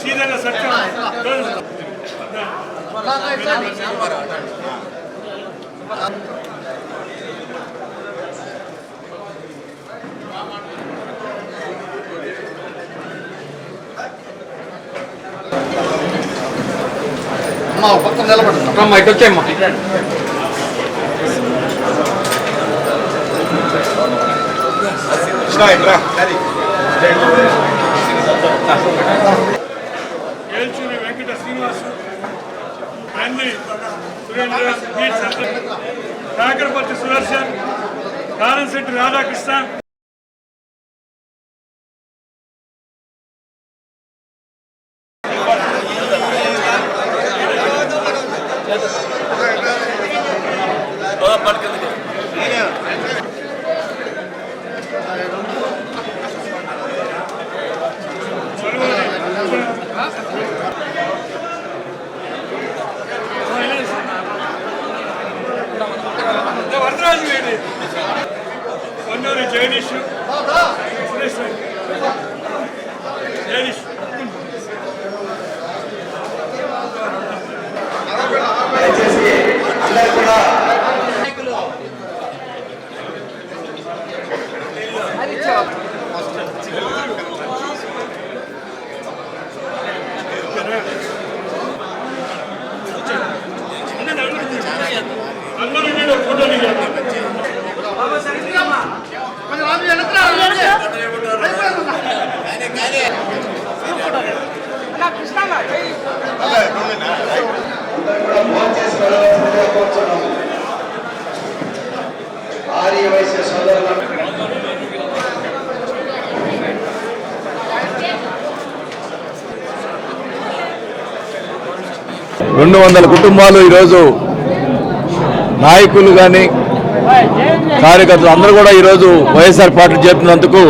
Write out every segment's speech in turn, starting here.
సీదల సత్యం అమ్మా పక్కన నిలబడుతున్నా అమ్మా ఇటు వచ్చేమ్మా ఏల్చూరి వెంకట శ్రీనివాసు అన్ని సురేంద్ర కాకరపర్తి సుదర్శన్ కారంశెట్టి రాధాకృష్ణ జగదీష్ జగదీష్ ఆర్య వైశ్య సోదరులు 200 కుటుంబాలు ఈరోజు నాయకులు కానీ కార్యకర్తలు అందరూ కూడా ఈరోజు వైఎస్ఆర్ పార్టీ చేస్తున్నందుకు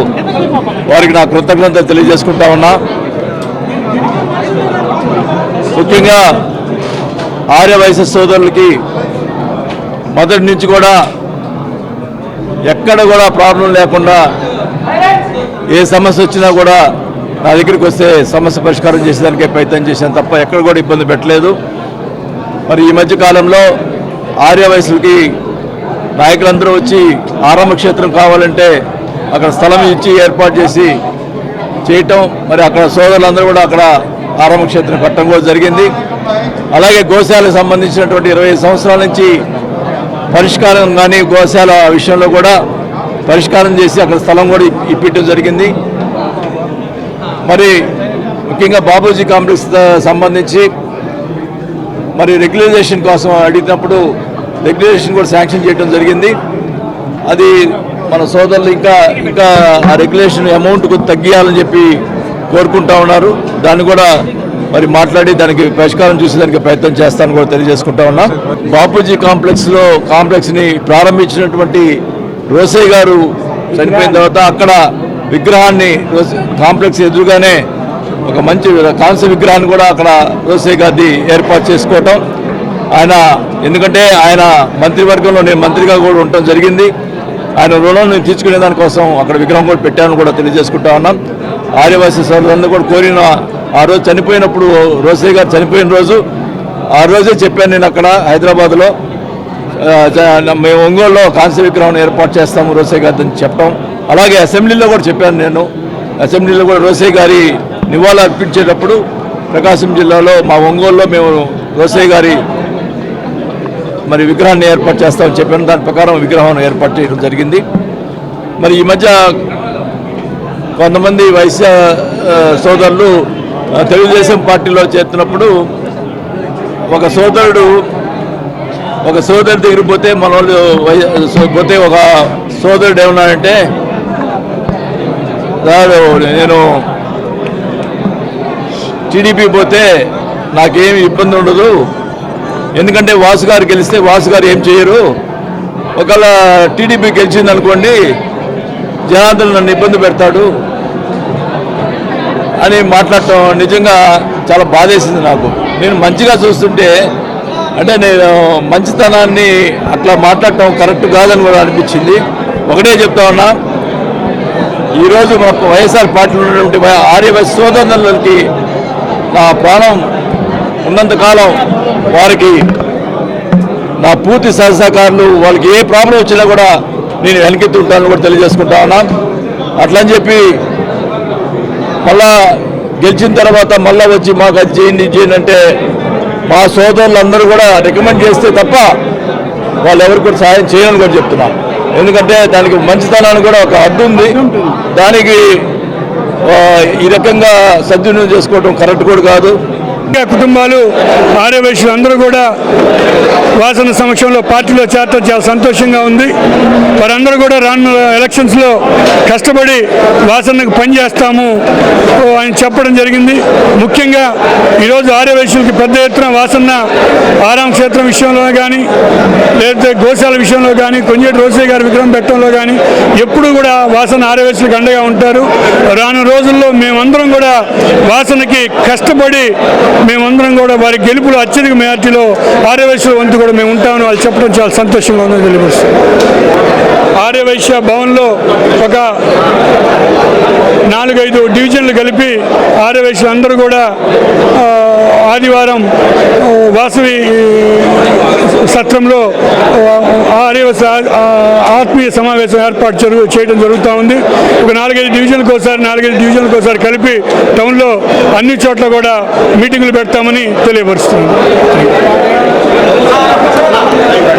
వారికి నా కృతజ్ఞతలు తెలియజేసుకుంటా ఉన్నా. ముఖ్యంగా ఆర్య వైశ్య సోదరులకి మొదటి నుంచి కూడా ఎక్కడ కూడా ప్రాబ్లం లేకుండా ఏ సమస్య వచ్చినా కూడా నా దగ్గరికి వస్తే సమస్య పరిష్కారం చేసేదానికే ప్రయత్నం చేశాను తప్ప ఎక్కడ కూడా ఇబ్బంది పెట్టలేదు. మరి ఈ మధ్య కాలంలో ఆర్య వైశ్యులకి నాయకులందరూ వచ్చి ఆరంభ క్షేత్రం కావాలంటే అక్కడ స్థలం ఇచ్చి ఏర్పాటు చేసి చేయటం, మరి అక్కడ సోదరులందరూ కూడా అక్కడ ఆరంభ క్షేత్రం కట్టడం కూడా జరిగింది. అలాగే గోశాలకు సంబంధించినటువంటి 25 సంవత్సరాల నుంచి పరిష్కారం కానీ గోశాల విషయంలో కూడా పరిష్కారం చేసి అక్కడ స్థలం కూడా ఇప్పించడం జరిగింది. మరి ముఖ్యంగా బాబూజీ కాంప్లెక్స్ సంబంధించి మరి రెగ్యులైజేషన్ కోసం అడిగినప్పుడు రెగ్యులేషన్ కూడా శాంక్షన్ చేయడం జరిగింది. అది మన సోదరులు ఇంకా ఆ రెగ్యులేషన్ అమౌంట్ తగ్గియాలని చెప్పి కోరుకుంటా ఉన్నారు. దాన్ని కూడా మరి మాట్లాడి దానికి పరిష్కారం చూసేదానికి ప్రయత్నం చేస్తానని కూడా తెలియజేసుకుంటా ఉన్నా. బాపూజీ కాంప్లెక్స్ని ప్రారంభించినటువంటి రోసయ్య గారు చనిపోయిన తర్వాత అక్కడ విగ్రహాన్ని కాంప్లెక్స్ ఎదురుగానే ఒక మంచి కాంస్య విగ్రహాన్ని కూడా అక్కడ రోసయ్య గారిది ఏర్పాటు చేసుకోవటం, ఎందుకంటే ఆయన మంత్రివర్గంలో నేను మంత్రిగా కూడా ఉండటం జరిగింది. ఆయన రుణం నేను తీర్చుకునే దానికోసం అక్కడ విగ్రహం కూడా పెట్టానని కూడా తెలియజేసుకుంటా ఉన్నాం. ఆర్యవాసి సోదరులందరూ కూడా కోరిన ఆ రోజు చనిపోయినప్పుడు రోసయ్య గారు చనిపోయిన రోజు ఆ రోజే చెప్పాను నేను అక్కడ హైదరాబాద్లో మేము ఒంగోలులో కాంస్య విగ్రహం ఏర్పాటు చేస్తాము రోసయ్య గారిని చెప్పడం. అలాగే అసెంబ్లీలో కూడా చెప్పాను నేను. అసెంబ్లీలో కూడా రోసయ్య గారి నివాళులు అర్పించేటప్పుడు ప్రకాశం జిల్లాలో మా ఒంగోలులో మేము రోసయ్య గారి మరి విగ్రహాన్ని ఏర్పాటు చేస్తామని చెప్పాను. దాని ప్రకారం విగ్రహం ఏర్పాటు చేయడం జరిగింది. మరి ఈ మధ్య కొంతమంది వైశ్య సోదరులు తెలుగుదేశం పార్టీలో చేస్తున్నప్పుడు ఒక సోదరుడి దగ్గర పోతే మన వాళ్ళు పోతే ఒక సోదరుడు ఏమన్నాడంటే, నేను టీడీపీ పోతే నాకేమి ఇబ్బంది ఉండదు, ఎందుకంటే వాసు గారు గెలిస్తే వాసు గారు ఏం చేయరు, ఒకవేళ టీడీపీ గెలిచింది అనుకోండి జనార్దన్ నన్ను ఇబ్బంది పెడతాడు అని మాట్లాడటం నిజంగా చాలా బాధేసింది నాకు. నేను మంచిగా చూస్తుంటే అంటే నేను మంచితనాన్ని అట్లా మాట్లాడటం కరెక్ట్ కాదని కూడా అనిపించింది. ఒకటే చెప్తా ఉన్నా, ఈరోజు మా వైఎస్ఆర్ పార్టీలో ఉన్నటువంటి ఆర్యవైశ్య సోదరులకి నా ప్రాణం ఉన్నంతకాలం వారికి నా పూర్తి సహకారాలు, వాళ్ళకి ఏ ప్రాబ్లం వచ్చినా కూడా నేను వెనకెత్తి ఉంటానని కూడా తెలియజేసుకుంటా ఉన్నాను. అట్లని చెప్పి మళ్ళా గెలిచిన తర్వాత మళ్ళా వచ్చి మాకు అది చేయండి అంటే మా సోదరులందరూ కూడా రికమెండ్ చేస్తే తప్ప వాళ్ళు ఎవరు కూడా సహాయం చేయాలని కూడా చెప్తున్నా. ఎందుకంటే దానికి మంచితనానికి కూడా ఒక హద్దు ఉంది. దానికి ఈ రకంగా సద్వినియోగం చేసుకోవడం కరెక్ట్ కూడా కాదు. కుటుంబాలు ఆర్యవైశ్యులు అందరూ కూడా వాసన సమక్షంలో పార్టీలో చేరడం చాలా సంతోషంగా ఉంది. వారందరూ కూడా రానున్న ఎలక్షన్స్లో కష్టపడి వాసనకు పనిచేస్తాము అని చెప్పడం జరిగింది. ముఖ్యంగా ఈరోజు ఆర్యవైశ్యులకి పెద్ద ఎత్తున వాసన ఆరామ క్షేత్రం విషయంలో కానీ, లేకపోతే గోశాల విషయంలో కానీ, కొంజేటి రోసయ్య గారి విగ్రహం పెట్టడంలో కానీ ఎప్పుడూ కూడా వాసన ఆర్యవైశ్యులకు అండగా ఉంటారు. రానున్న రోజుల్లో మేమందరం కూడా వాసనకి కష్టపడి మేమందరం కూడా వారి గెలుపులో అత్యధిక మెజార్టీలో ఆర్యవైశ్యుల వంతు కూడా మేము ఉంటామని వాళ్ళు చెప్పడం చాలా సంతోషంగా ఉందని తెలియపరుస్తుంది. ఆర్యవైశ్య భవన్లో ఒక 4-5 డివిజన్లు కలిపి ఆర్యవైశ్యులు అందరూ కూడా ఆదివారం వాసవి సత్రంలో ఆత్మీయ సమావేశం ఏర్పాటు చేయడం జరుగుతూ ఉంది. ఒక 4-5 డివిజన్లకు ఒకసారి కలిపి టౌన్లో అన్ని చోట్ల కూడా మీటింగులు పెడతామని తెలియపరుస్తుంది.